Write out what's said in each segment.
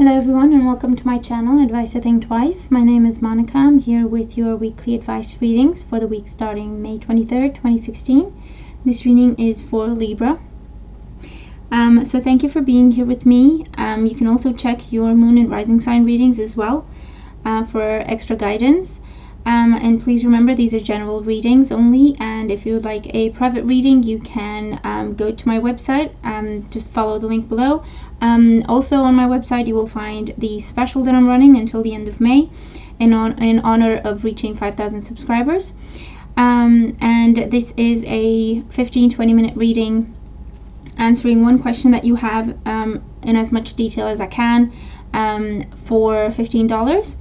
Hello everyone and welcome to my channel, Advice I Think Twice. My name is Monica. I'm here with your weekly advice readings for the week starting May 23rd, 2016. This reading is for Libra. So thank you for being here with me. You can also check your moon and rising sign readings as well for extra guidance. And please remember, these are general readings only, and if you would like a private reading, you can go to my website. Just follow the link below. Also on my website you will find the special that I'm running until the end of May in honor of reaching 5,000 subscribers. And this is a 15-20 minute reading, answering one question that you have in as much detail as I can for $15.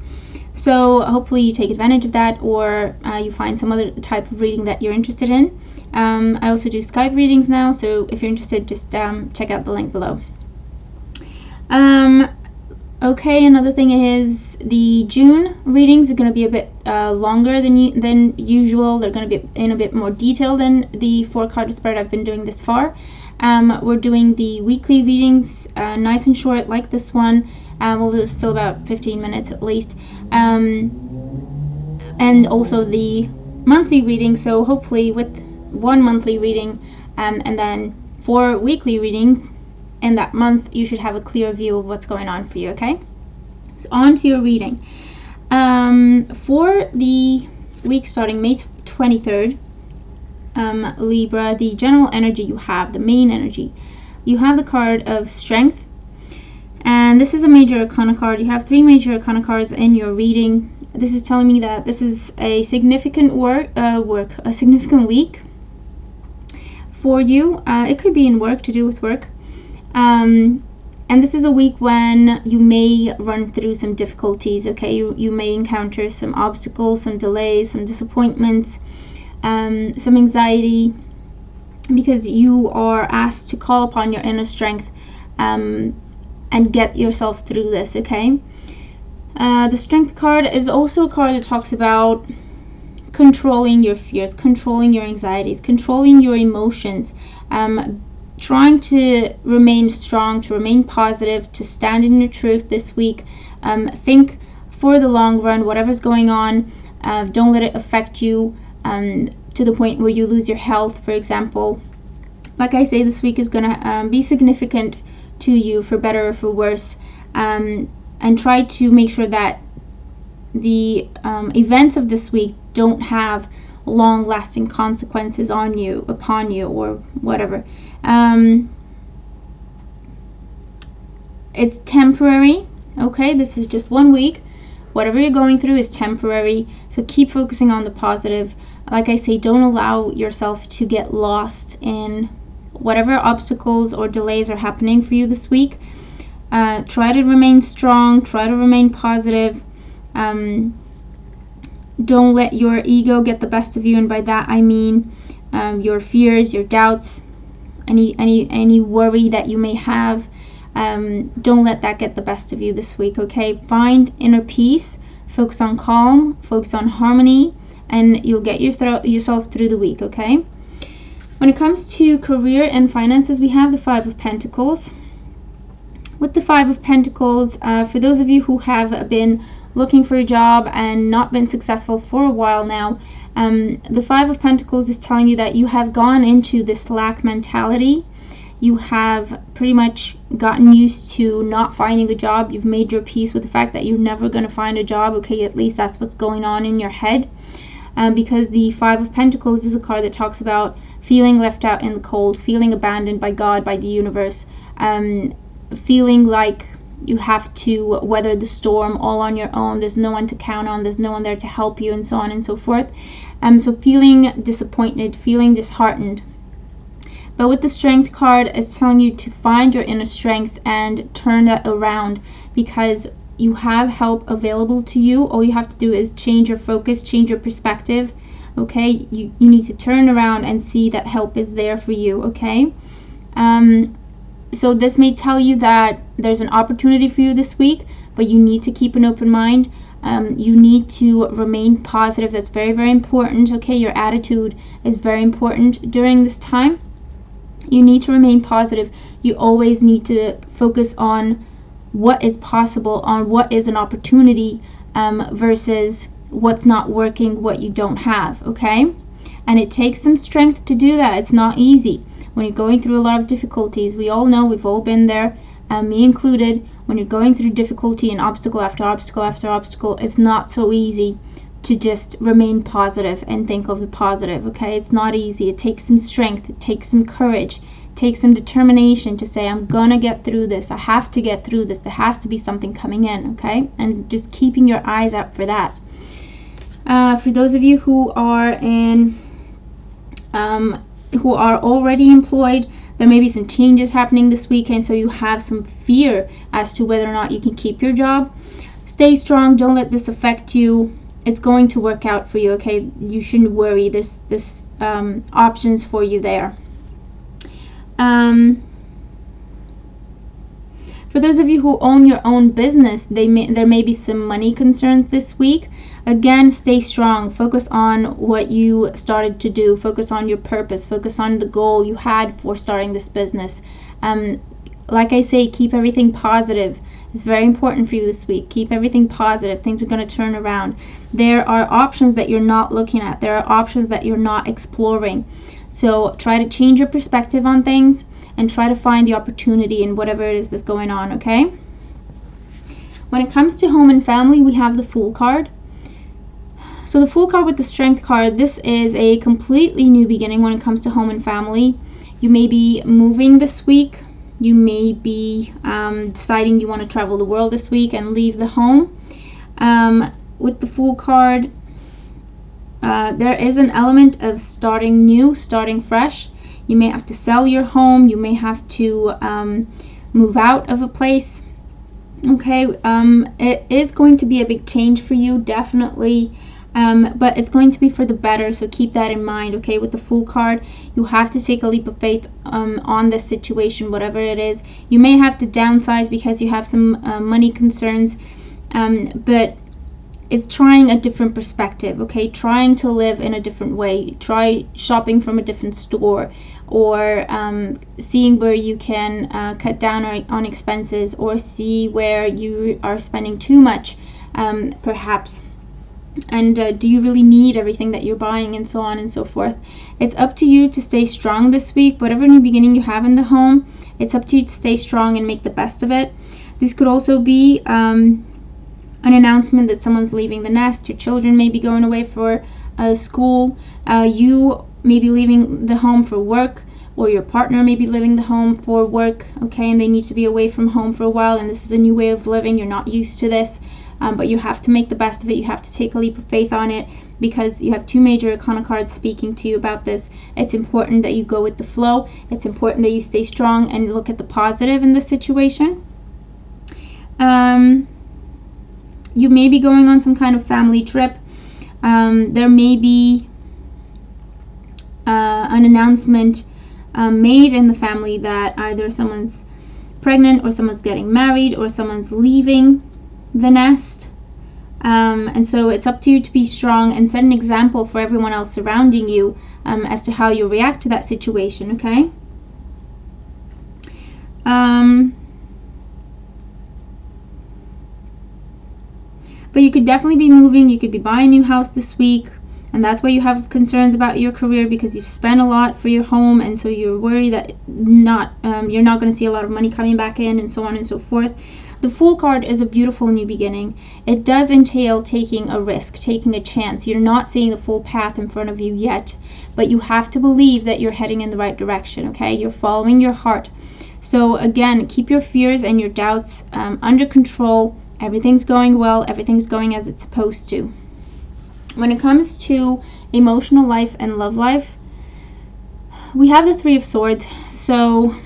So hopefully you take advantage of that, or you find some other type of reading that you're interested in. I also do Skype readings now, so if you're interested, just check out the link below. Okay, another thing is the June readings are going to be a bit longer than usual. They're going to be in a bit more detail than the 4-card spread I've been doing this far. We're doing the weekly readings nice and short like this one. We'll do still about 15 minutes at least. And also the monthly reading, so hopefully with one monthly reading and then 4 weekly readings in that month, you should have a clear view of what's going on for you, okay? So on to your reading. For the week starting May 23rd, Libra, the general energy you have, the main energy, you have the card of Strength. And this is a major arcana card. You have 3 major arcana cards in your reading. This is telling me that this is a significant a significant week for you. It could be in work, to do with work. And this is a week when you may run through some difficulties, okay? You may encounter some obstacles, some delays, some disappointments, some anxiety, because you are asked to call upon your inner strength and get yourself through this, okay? The Strength card is also a card that talks about controlling your fears, controlling your anxieties, controlling your emotions, trying to remain strong, to remain positive, to stand in your truth this week. Think for the long run, whatever's going on. Don't let it affect you to the point where you lose your health, for example. Like I say, this week is going to be significant to you, for better or for worse, and try to make sure that the events of this week don't have long-lasting consequences upon you, or whatever. It's temporary, okay? This is just 1 week. Whatever you're going through is temporary, so keep focusing on the positive. Like I say, don't allow yourself to get lost in whatever obstacles or delays are happening for you this week. Try to remain strong, try to remain positive. Don't let your ego get the best of you, and by that I mean your fears, your doubts, any worry that you may have. Don't let that get the best of you this week, okay? Find inner peace, focus on calm, focus on harmony, and you'll get yourself through the week, okay? When it comes to career and finances, we have the 5 of Pentacles. With the 5 of Pentacles, for those of you who have been looking for a job and not been successful for a while now, the 5 of Pentacles is telling you that you have gone into this lack mentality. You have pretty much gotten used to not finding a job. You've made your peace with the fact that you're never going to find a job, okay? At least that's what's going on in your head. Because the 5 of Pentacles is a card that talks about feeling left out in the cold, feeling abandoned by God, by the universe, feeling like you have to weather the storm all on your own. There's no one to count on, there's no one there to help you, and so on and so forth. So feeling disappointed, feeling disheartened. But with the Strength card, it's telling you to find your inner strength and turn that around, because you have help available to you. All you have to do is change your focus, change your perspective, okay? You need to turn around and see that help is there for you, okay? So this may tell you that there's an opportunity for you this week, but you need to keep an open mind. You need to remain positive. That's very, very important, okay? Your attitude is very important during this time. You need to remain positive. You always need to focus on what is possible, on what is an opportunity, versus what's not working, what you don't have, okay? And it takes some strength to do that. It's not easy. When you're going through a lot of difficulties, we all know, we've all been there, me included, when you're going through difficulty and obstacle after obstacle after obstacle, it's not so easy to just remain positive and think of the positive, okay? It's not easy. It takes some strength, it takes some courage, it takes some determination to say, I'm gonna get through this, I have to get through this, there has to be something coming in, okay? And just keeping your eyes out for that. For those of you who are already employed, there may be some changes happening this weekend, so you have some fear as to whether or not you can keep your job. Stay strong, don't let this affect you. It's going to work out for you, okay? You shouldn't worry. There's options for you there. For those of you who own your own business, there may be some money concerns this week. Again, stay strong. Focus on what you started to do. Focus on your purpose. Focus on the goal you had for starting this business. Like I say, keep everything positive. It's very important for you this week. Keep everything positive. Things are going to turn around. There are options that you're not looking at. There are options that you're not exploring. So try to change your perspective on things and try to find the opportunity in whatever it is that's going on, okay? When it comes to home and family, we have the Fool card. So the Fool card with the Strength card, this is a completely new beginning when it comes to home and family. You may be moving this week. You may be deciding you want to travel the world this week and leave the home. With the Fool card, there is an element of starting new, starting fresh. You may have to sell your home. You may have to move out of a place. Okay, it is going to be a big change for you, definitely. But it's going to be for the better, so keep that in mind, okay? With the Fool card, you have to take a leap of faith on this situation, whatever it is. You may have to downsize because you have some money concerns, but it's trying a different perspective, okay? Trying to live in a different way. Try shopping from a different store, or seeing where you can cut down on expenses, or see where you are spending too much, perhaps. And do you really need everything that you're buying, and so on and so forth. It's up to you to stay strong this week. Whatever new beginning you have in the home, it's up to you to stay strong and make the best of it. This could also be an announcement that someone's leaving the nest. Your children may be going away for school. You may be leaving the home for work, or your partner may be leaving the home for work, okay? And they need to be away from home for a while, and this is a new way of living. You're not used to this. But you have to make the best of it. You have to take a leap of faith on it, because you have two major Arcana cards speaking to you about this. It's important that you go with the flow. It's important that you stay strong and look at the positive in this situation. You may be going on some kind of family trip. There may be an announcement made in the family that either someone's pregnant, or someone's getting married, or someone's leaving the nest, and so it's up to you to be strong and set an example for everyone else surrounding you as to how you react to that situation, okay? But you could definitely be moving. You could be buying a new house this week, and that's why you have concerns about your career, because you've spent a lot for your home, and so you're worried that you're not going to see a lot of money coming back in, and so on and so forth. The Fool card is a beautiful new beginning. It does entail taking a risk, taking a chance. You're not seeing the full path in front of you yet, but you have to believe that you're heading in the right direction, okay? You're following your heart. So again, keep your fears and your doubts under control. Everything's going well. Everything's going as it's supposed to. When it comes to emotional life and love life, we have the Three of Swords. So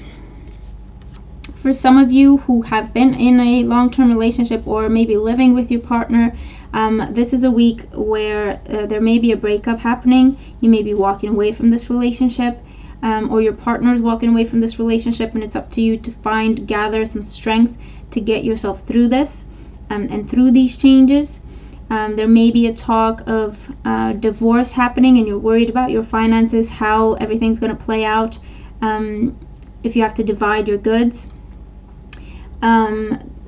for some of you who have been in a long-term relationship, or maybe living with your partner, this is a week where there may be a breakup happening. You may be walking away from this relationship, or your partner is walking away from this relationship, and it's up to you to gather some strength to get yourself through this and through these changes. There may be a talk of divorce happening, and you're worried about your finances, how everything's going to play out, if you have to divide your goods.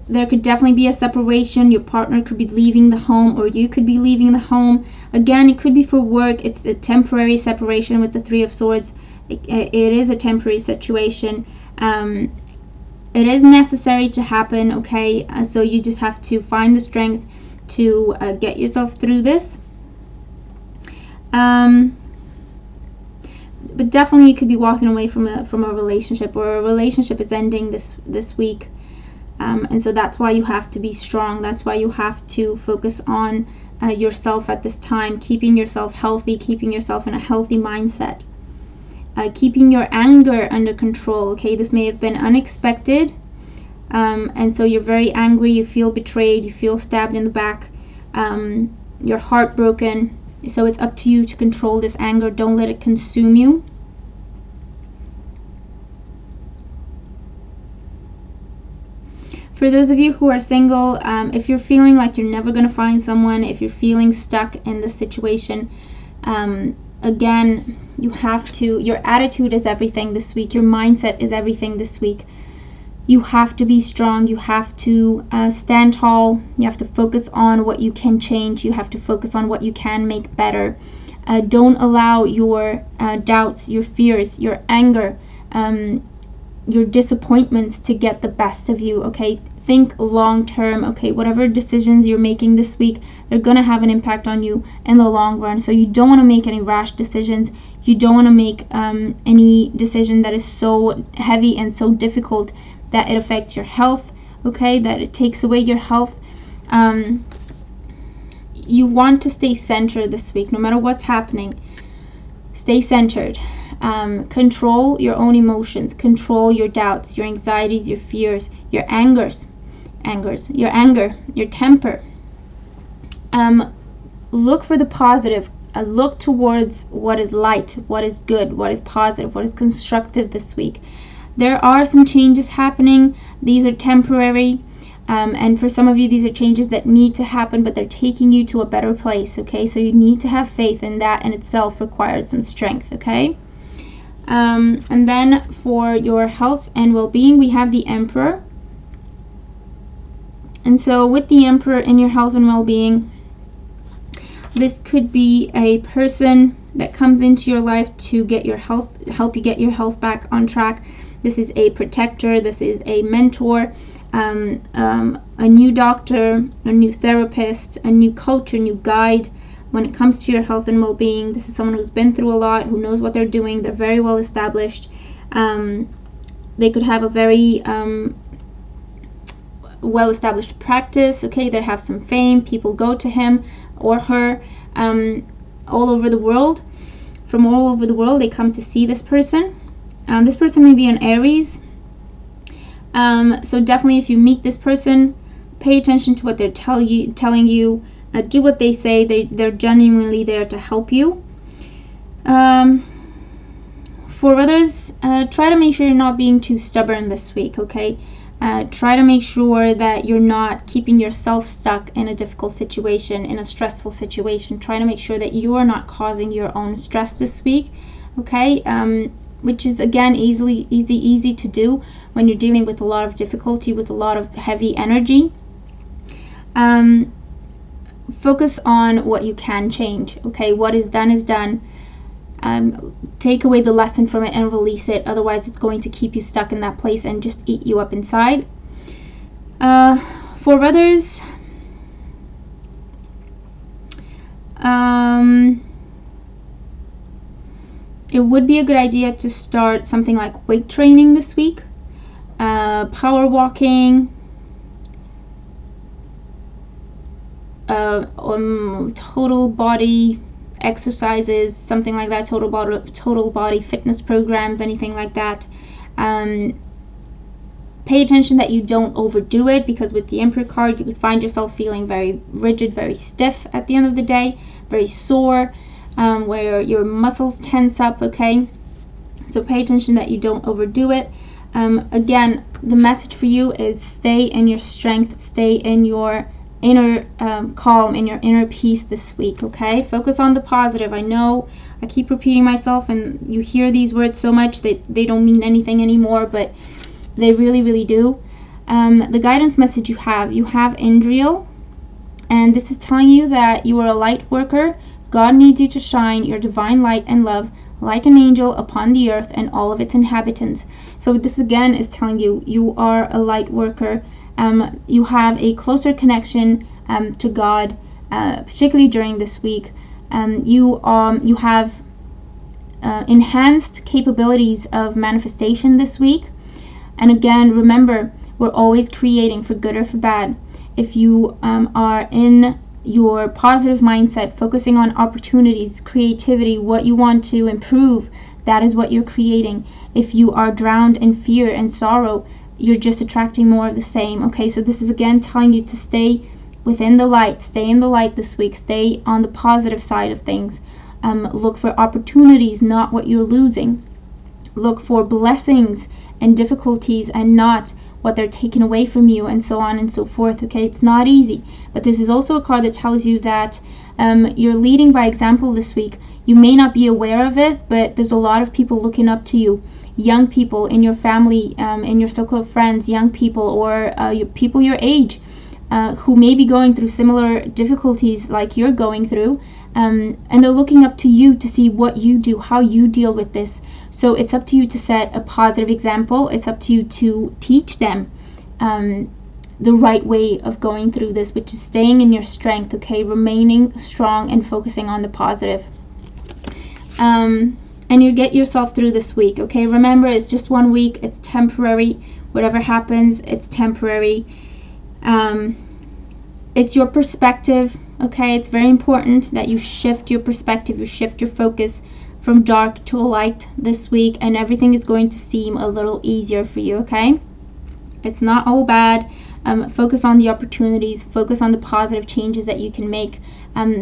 there could definitely be a separation. Your partner could be leaving the home, or you could be leaving the home. Again, it could be for work. It's a temporary separation with the Three of Swords. It is a temporary situation. It is necessary to happen, okay? So you just have to find the strength to get yourself through this. But definitely you could be walking away from a relationship, or a relationship is ending this week. And so that's why you have to be strong. That's why you have to focus on yourself at this time, keeping yourself healthy, keeping yourself in a healthy mindset, keeping your anger under control, okay? This may have been unexpected, and so you're very angry, you feel betrayed, you feel stabbed in the back, you're heartbroken. So it's up to you to control this anger. Don't let it consume you. For those of you who are single, if you're feeling like you're never going to find someone, if you're feeling stuck in this situation, again, you have to, your attitude is everything this week. Your mindset is everything this week. You have to be strong. You have to stand tall. You have to focus on what you can change. You have to focus on what you can make better. Don't allow your doubts, your fears, your anger, your disappointments to get the best of you, okay? Think long term, okay? Whatever decisions you're making this week, they're going to have an impact on you in the long run. So you don't want to make any rash decisions. You don't want to make any decision that is so heavy and so difficult that it affects your health, okay? That it takes away your health. You want to stay centered this week, no matter what's happening. Stay centered. Control your own emotions, control your doubts, your anxieties, your fears, your your anger, your temper. Look for the positive. Look towards what is light, what is good, what is positive, what is constructive this week. There are some changes happening. These are temporary. And for some of you, these are changes that need to happen, but they're taking you to a better place, okay? So you need to have faith, and that in itself requires some strength, okay? And then for your health and well-being, we have the Emperor. And so with the Emperor in your health and well-being, this could be a person that comes into your life to get your health, help you get your health back on track. This is a protector. This is a mentor, a new doctor, a new therapist, a new coach, a new guide. When it comes to your health and well-being, this is someone who's been through a lot, who knows what they're doing. They're very well established. They could have a very well-established practice, okay? They have some fame. People go to him or her all over the world. From all over the world, they come to see this person. This person may be an Aries. So definitely if you meet this person, pay attention to what they're telling you. Do what they say. They're genuinely there to help you. For others, try to make sure you're not being too stubborn this week, okay? Try to make sure that you're not keeping yourself stuck in a difficult situation, in a stressful situation. Try to make sure that you are not causing your own stress this week, okay? Which is, again, easy to do when you're dealing with a lot of difficulty, with a lot of heavy energy. Focus on what you can change, okay? What is done is done. Take away the lesson from it and release it. Otherwise, it's going to keep you stuck in that place and just eat you up inside. For others, it would be a good idea to start something like weight training this week, power walking, total body exercises, something like that, total body fitness programs, anything like that. Pay attention that you don't overdo it, because with the Emperor card, you could find yourself feeling very rigid, very stiff at the end of the day, very sore, where your muscles tense up, okay? So pay attention that you don't overdo it. Again, the message for you is stay in your strength, stay in your inner calm, in your inner peace this week, okay? Focus on the positive. I know I keep repeating myself, and you hear these words so much that they don't mean anything anymore, but they really do. The guidance message you have Indriel, and this is telling you that you are a light worker. God needs you to shine your divine light and love like an angel upon the earth and all of its inhabitants. So this again is telling you you are a light worker. You have a closer connection to God, particularly during this week. You have enhanced capabilities of manifestation this week. And again, remember, we're always creating, for good or for bad. If you are in your positive mindset, focusing on opportunities, creativity, what you want to improve, that is what you're creating. If you are drowned in fear and sorrow, you're just attracting more of the same. Okay, so this is again telling you to stay within the light, stay in the light this week, stay on the positive side of things. Look for opportunities, not what you're losing. Look for blessings and difficulties and not what they're taking away from you, and so on and so forth. Okay, it's not easy, but this is also a card that tells you that you're leading by example this week. You may not be aware of it, but there's a lot of people looking up to you. Young people in your family, in your circle of friends, young people, or people your age, who may be going through similar difficulties like you're going through, and they're looking up to you to see what you do, how you deal with this. So it's up to you to set a positive example. It's up to you to teach them the right way of going through this, which is staying in your strength, okay, remaining strong and focusing on the positive. And you get yourself through this week, okay? Remember, it's just 1 week. It's temporary. Whatever happens, it's temporary. It's your perspective, okay? It's very important that you shift your perspective, you shift your focus from dark to light this week, and everything is going to seem a little easier for you, okay? It's not all bad. Focus on the opportunities, focus on the positive changes that you can make.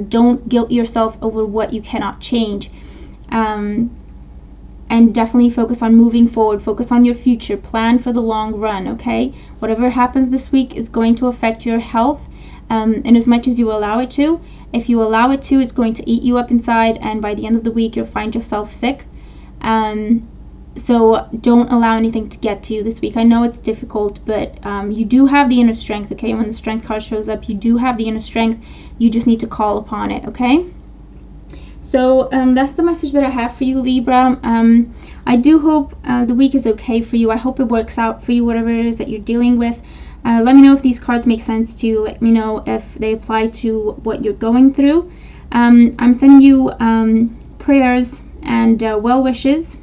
Don't guilt yourself over what you cannot change. And definitely focus on moving forward, focus on your future, plan for the long run, okay? Whatever happens this week is going to affect your health, and as much as you allow it to. If you allow it to, it's going to eat you up inside, and by the end of the week you'll find yourself sick. So don't allow anything to get to you this week. I know it's difficult, but you do have the inner strength, okay? When the strength card shows up, you do have the inner strength. You just need to call upon it, okay? So that's the message that I have for you, Libra. I do hope the week is okay for you. I hope it works out for you, whatever it is that you're dealing with. Let me know if these cards make sense to you. Let me know if they apply to what you're going through. I'm sending you prayers and well wishes.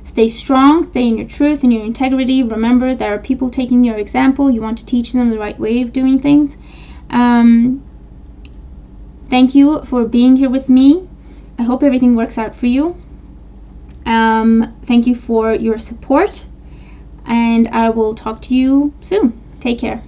Stay strong, stay in your truth and your integrity. Remember, there are people taking your example. You want to teach them the right way of doing things. Thank you for being here with me. I hope everything works out for you. Thank you for your support, and I will talk to you soon. Take care.